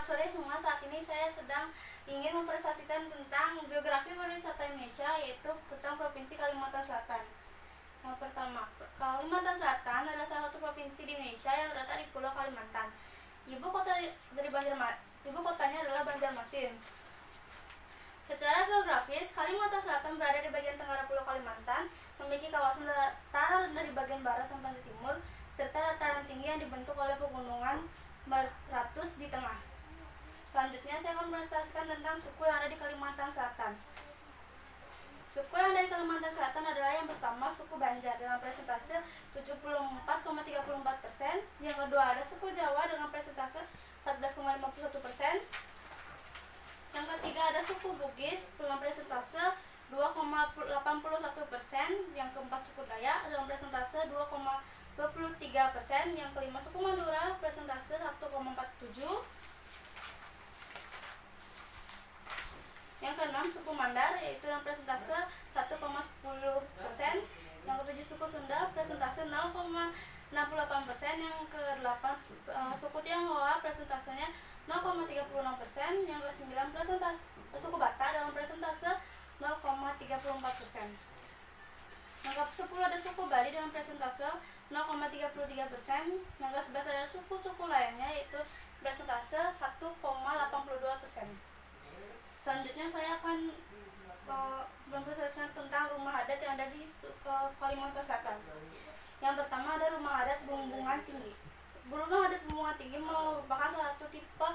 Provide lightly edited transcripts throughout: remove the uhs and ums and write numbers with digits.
sore semua, saat ini saya sedang ingin mempresentasikan tentang geografi pariwisata Indonesia, yaitu tentang Provinsi Kalimantan Selatan. Yang pertama, Kalimantan Selatan adalah salah satu provinsi di Indonesia yang terletak di Pulau Kalimantan. Ibu kotanya adalah Banjarmasin. Secara geografis, Kalimantan Selatan berada di bagian tenggara Pulau Kalimantan, memiliki kawasan dataran rendah di bagian barat dan pantai timur, serta dataran tinggi yang dibentuk oleh pegunungan beratus di tengah. Selanjutnya saya akan mempresentasikan tentang suku yang ada di Kalimantan Selatan. Suku yang ada di Kalimantan Selatan adalah yang pertama suku Banjar dengan persentase 74,34%. Yang kedua ada suku Jawa dengan persentase 14,51%. Yang ketiga ada suku Bugis dengan persentase 2,81%. Yang keempat suku Dayak dengan persentase 2,23%. Yang kelima suku Madura persentase 1,47%. Yang keenam suku Mandar yaitu dengan persentase 1,10%. Yang ketujuh suku Sunda persentase 0,68%. Yang kedelapan suku Tionghoa persentasenya 0,36%. Yang kesembilan suku Batak dengan persentase 0,34%. Yang ke-10 ada suku Bali dengan persentase 0,33%. Yang ke-11 ada suku-suku lainnya yaitu persentase 1,82%. Selanjutnya saya akan mempresentasikan tentang rumah adat yang ada di Kalimantan Selatan. Yang pertama ada rumah adat Bumbungan Tinggi. Rumah adat Bumbungan Tinggi merupakan salah satu tipe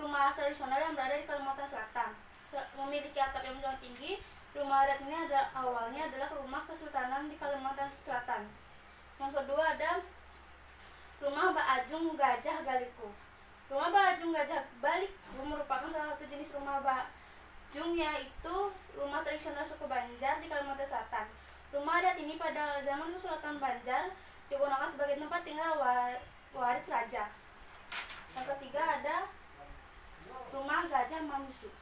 rumah tradisional yang berada di Kalimantan Selatan. Memiliki atap yang menjulang tinggi, rumah adat ini awalnya adalah rumah kesultanan di Kalimantan Selatan. Yang kedua ada rumah Baajung Gajah Galiku. Rumah Baajung Gajah Galiku merupakan salah satu jenis rumah Baajung, yaitu rumah tradisional suku Banjar di Kalimantan Selatan. Rumah adat ini pada zaman Kesultanan Banjar digunakan sebagai tempat tinggal warit raja. Yang ketiga ada rumah Gajah Manusu.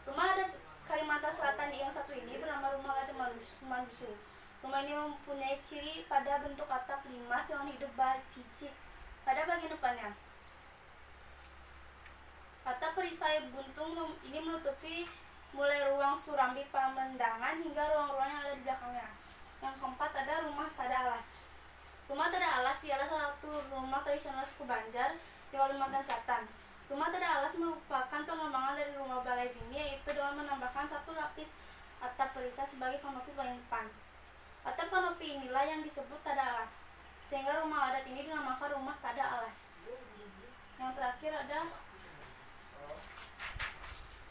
Rumah adat Kalimantan Selatan yang satu ini bernama rumah Gajah Manusu. Rumah ini mempunyai ciri pada bentuk atap limas dengan hidup picik pada bagian depannya. Atap perisai buntung ini menutupi mulai ruang surambi pemandangan hingga ruang-ruang yang ada di belakangnya. Yang keempat ada rumah Tada Alas. Rumah Tada Alas ialah salah satu rumah tradisional suku Banjar di Kalimantan Selatan. Rumah Tada Alas merupakan pengembangan dari rumah Balai Bini, yaitu dengan menambahkan satu lapis atap perisai sebagai kanopi paling depan. Atap kanopi inilah yang disebut Tada Alas, sehingga rumah adat ini dinamakan rumah Tada Alas. Yang terakhir ada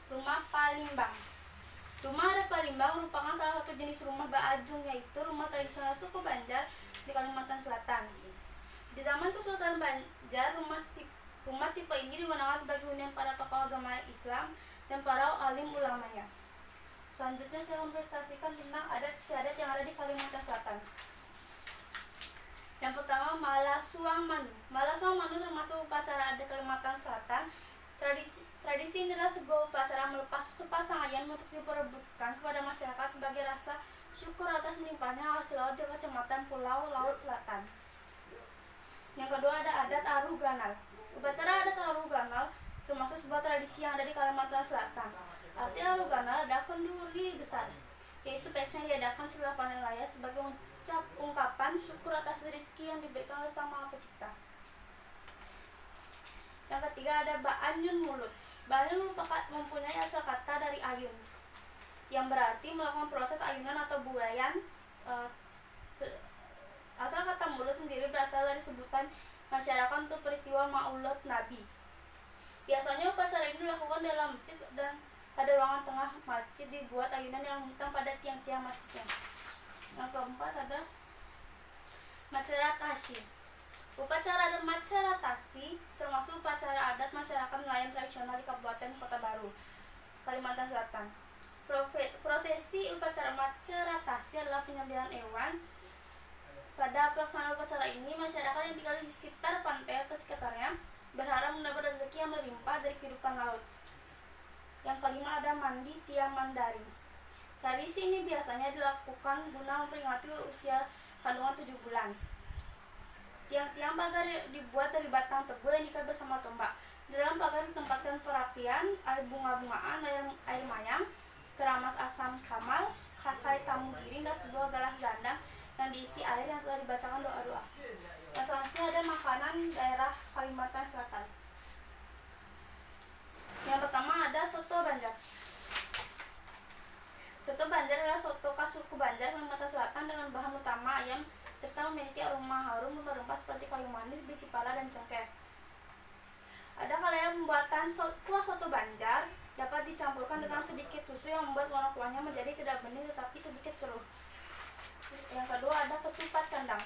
rumah Palimbang. Rumah adat Palimbang merupakan salah satu jenis rumah Baajung, yaitu rumah tradisional suku Banjar di Kalimantan Selatan. Di zaman Kesultanan Banjar, rumah tipe ini digunakan sebagai hunian para tokoh agama Islam dan para alim ulamanya. Selanjutnya saya mempresentasikan tentang adat istiadat yang ada di Kalimantan Selatan. Yang pertama Malasuang Manu. Malasuang Manu termasuk upacara adat Kalimantan Selatan. Tradisi ini adalah sebuah upacara melepas sepasang ayam untuk diperebutkan kepada masyarakat sebagai rasa syukur atas melimpahnya hasil laut di Kecamatan Pulau Laut Selatan. Yang kedua ada adat Aruh Ganal. Upacara adat Aruh Ganal termasuk sebuah tradisi yang ada di Kalimantan Selatan. Arti Aruh Ganal adalah kenduri besar, yaitu biasanya diadakan setelah panen raya sebagai ungkapan syukur atas rezeki yang diberikan oleh Sang Maha Pencipta. Yang ketiga ada Baanyun Mulut. Baanyun mempunyai asal kata dari ayun, yang berarti melakukan proses ayunan atau buayan. Asal kata mulut sendiri berasal dari sebutan masyarakat untuk peristiwa Maulud Nabi. Biasanya upacara ini dilakukan dalam masjid dan pada ruangan tengah masjid dibuat ayunan yang membentang pada tiang-tiang masjidnya. Yang keempat ada Maceratasi. Upacara adat Maceratasi termasuk upacara adat masyarakat nelayan tradisional di Kabupaten Kota Baru, Kalimantan Selatan. Prosesi upacara Maceratasi adalah penyembelihan hewan. Pada pelaksanaan upacara ini, masyarakat yang tinggal di sekitar pantai atau sekitarnya berharap mendapat rezeki yang melimpah dari kehidupan laut. Yang kelima ada Mandi Tiang Mandari. Tradisi ini biasanya dilakukan guna memperingati usia kandungan 7 bulan. Tiang-tiang pagar dibuat dari batang tebu yang diikat bersama tombak. Di dalam pagar ditempatkan api-apian, air bunga-bungaan, air mayang, keramas asam kamal, kasai tamu giring, dan sebuah gelas gandang yang diisi air yang telah dibacakan doa-doa. Dan selanjutnya ada makanan daerah Kalimantan Selatan. Yang pertama ada soto Banjar. Soto Banjar adalah soto khas suku Banjar Kalimantan Selatan dengan bahan utama ayam serta memiliki aroma harum rempah-rempah seperti kayu manis, biji pala, dan cengkeh. Ada kalanya pembuatan kuah soto Banjar dapat dicampurkan dengan sedikit susu yang membuat warna kuahnya menjadi tidak bening tetapi sedikit keruh. Yang kedua ada ketupat kandang.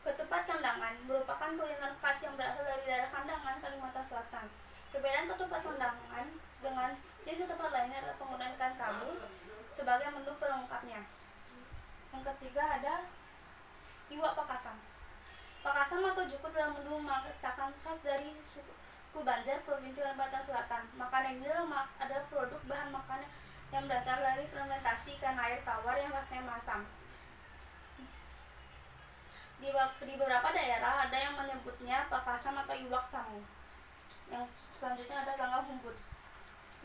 Ketupat kandangan merupakan kuliner khas yang berasal dari daerah Kandangan, Kalimantan Selatan. Perbedaan ketupat kandangan dengan jenis ketupat lainnya adalah penggunaan ikan gabus sebagai menu pelengkapnya. Yang ketiga ada iwak pakasam. Pakasam atau jukut adalah menu masakan khas dari suku Banjar, Provinsi Kalimantan Selatan. Makanan ini adalah produk bahan makanan yang berasal dari fermentasi ikan air tawar yang rasanya masam. Di beberapa daerah ada yang menyebutnya pakasam atau iwak samu. Yang selanjutnya ada ganggang humbut.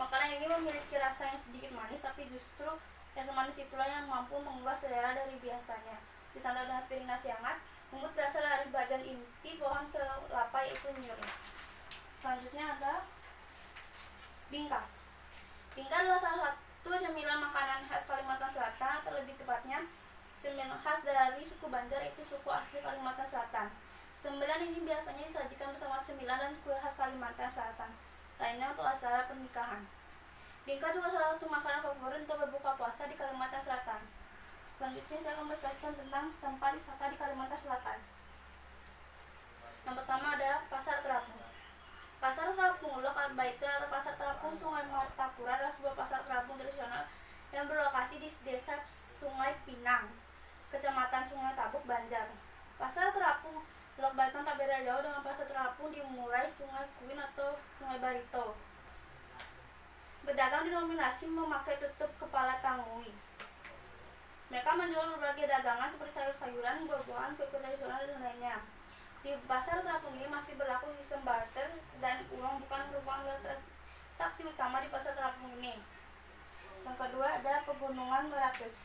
Makanan ini memiliki rasa yang sedikit manis, tapi justru rasa manis itulah yang mampu menggugah selera dari biasanya. Disantap dengan sepiring nasi hangat. Humbut berasal dari bagian inti pohon kelapa yaitu nyuri. Selanjutnya ada bingka. Bingka adalah salah satu cemilan makanan khas Kalimantan Selatan, atau lebih tepatnya cemilan khas dari suku Banjar, yaitu suku asli Kalimantan Selatan. Cemilan ini biasanya disajikan bersama cemilan dan kue khas Kalimantan Selatan lainnya untuk acara pernikahan. Bingka juga salah satu makanan favorit untuk berbuka puasa di Kalimantan Selatan. Selanjutnya saya akan menjelaskan tentang tempat wisata di Kalimantan Selatan. Yang pertama ada Pasar Terapung. Pasar Terapung Lok Baitul atau Pasar Terapung Sungai Martapura adalah sebuah pasar terapung tradisional yang berlokasi di Desa Sungai Pinang, Kecamatan Sungai Tabuk, Banjar. Pasar Terapung Lok Baitul tak beda jauh dengan pasar terapung di Murai Sungai Kuin atau Sungai Barito. Pedagang dinominasi memakai tutup kepala tanggui. Mereka menjual berbagai dagangan seperti sayur-sayuran, buah-buahan, kue-kue tradisional, dan lainnya. Di pasar terapung ini masih berlaku sistem barter dan uang bukan merupakan transaksi utama di pasar terapung ini. Yang kedua ada Pegunungan Meratus.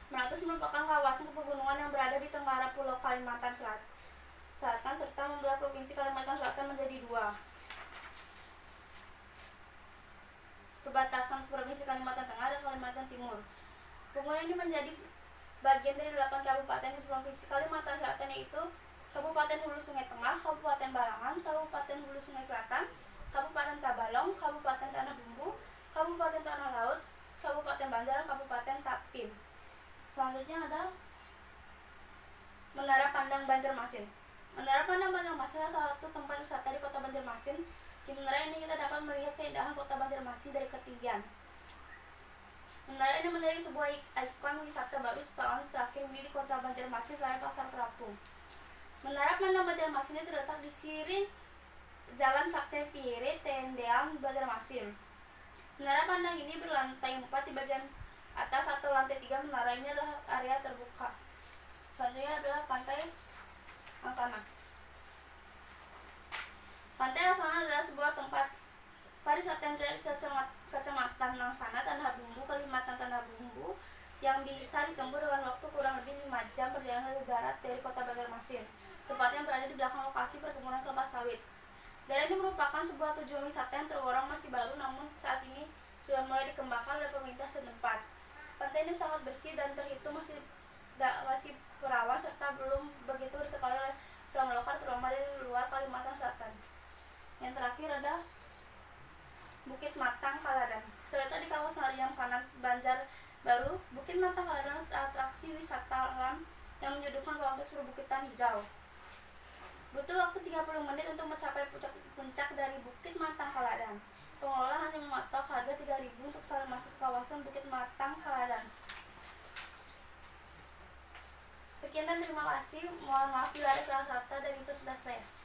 Meratus merupakan kawasan pegunungan yang berada di tenggara Pulau Kalimantan Selatan serta membelah Provinsi Kalimantan Selatan menjadi dua. Perbatasan Provinsi Kalimantan Tengah dan Kalimantan Timur. Pegunungan ini menjadi bagian dari 8 kabupaten di Provinsi Kalimantan Selatan, yaitu Kabupaten Hulu Sungai Tengah, Kabupaten Balangan, Kabupaten Hulu Sungai Selatan, Kabupaten Tabalong, Kabupaten Tanah Bumbu, Kabupaten Tanah Laut, Kabupaten Banjar, dan Kabupaten Tapin. Selanjutnya ada Menara Pandang Banjarmasin. Menara Pandang Banjarmasin adalah salah satu tempat wisata di kota Banjarmasin. Di menara ini kita dapat melihat keindahan kota Banjarmasin dari ketinggian. Menara ini menjadi sebuah ikon wisata baru setahun terakhir di kota Banjarmasin selain Pasar Terapung. Menara Pandang Banjarmasin ini terletak di sisi Jalan Kapten Pire, Tendean, Banjarmasin. Menara pandang ini berlantai 4 di bagian atas atau lantai 3. Menara ini adalah area terbuka. Selanjutnya adalah Pantai Angsana. Pantai Angsana adalah sebuah tempat pariwisata yang terletak di Kecamatan Angsana, Tanah Bumbu, Kalimantan Tanah Bumbu, yang bisa ditempuh dengan waktu kurang lebih 5 jam perjalanan dari darat dari kota Banjarmasin. Tempatnya berada di belakang lokasi perkebunan kelapa sawit. Daerah ini merupakan sebuah tujuan wisata yang tergolong masih baru, namun saat ini sudah mulai dikembangkan oleh pemerintah setempat. Pantai ini sangat bersih dan terhitung masih perawan serta belum begitu diketahui oleh wisatawan lokal terutama dari luar Kalimantan Selatan. Yang terakhir ada Bukit Matang Kaladan. Terletak di kawasan Riam Kanan, Banjar Baru, Bukit Matang Kaladan adalah atraksi wisata alam yang menyuguhkan kompleks perbukitan hijau. Butuh waktu 30 menit untuk mencapai puncak dari Bukit Matang Kaladan. Pengelola hanya mematok harga 3.000 untuk saling masuk ke kawasan Bukit Matang Kaladan. Sekian dan terima kasih. Mohon maaf bila ada salah kata dari presentasi saya.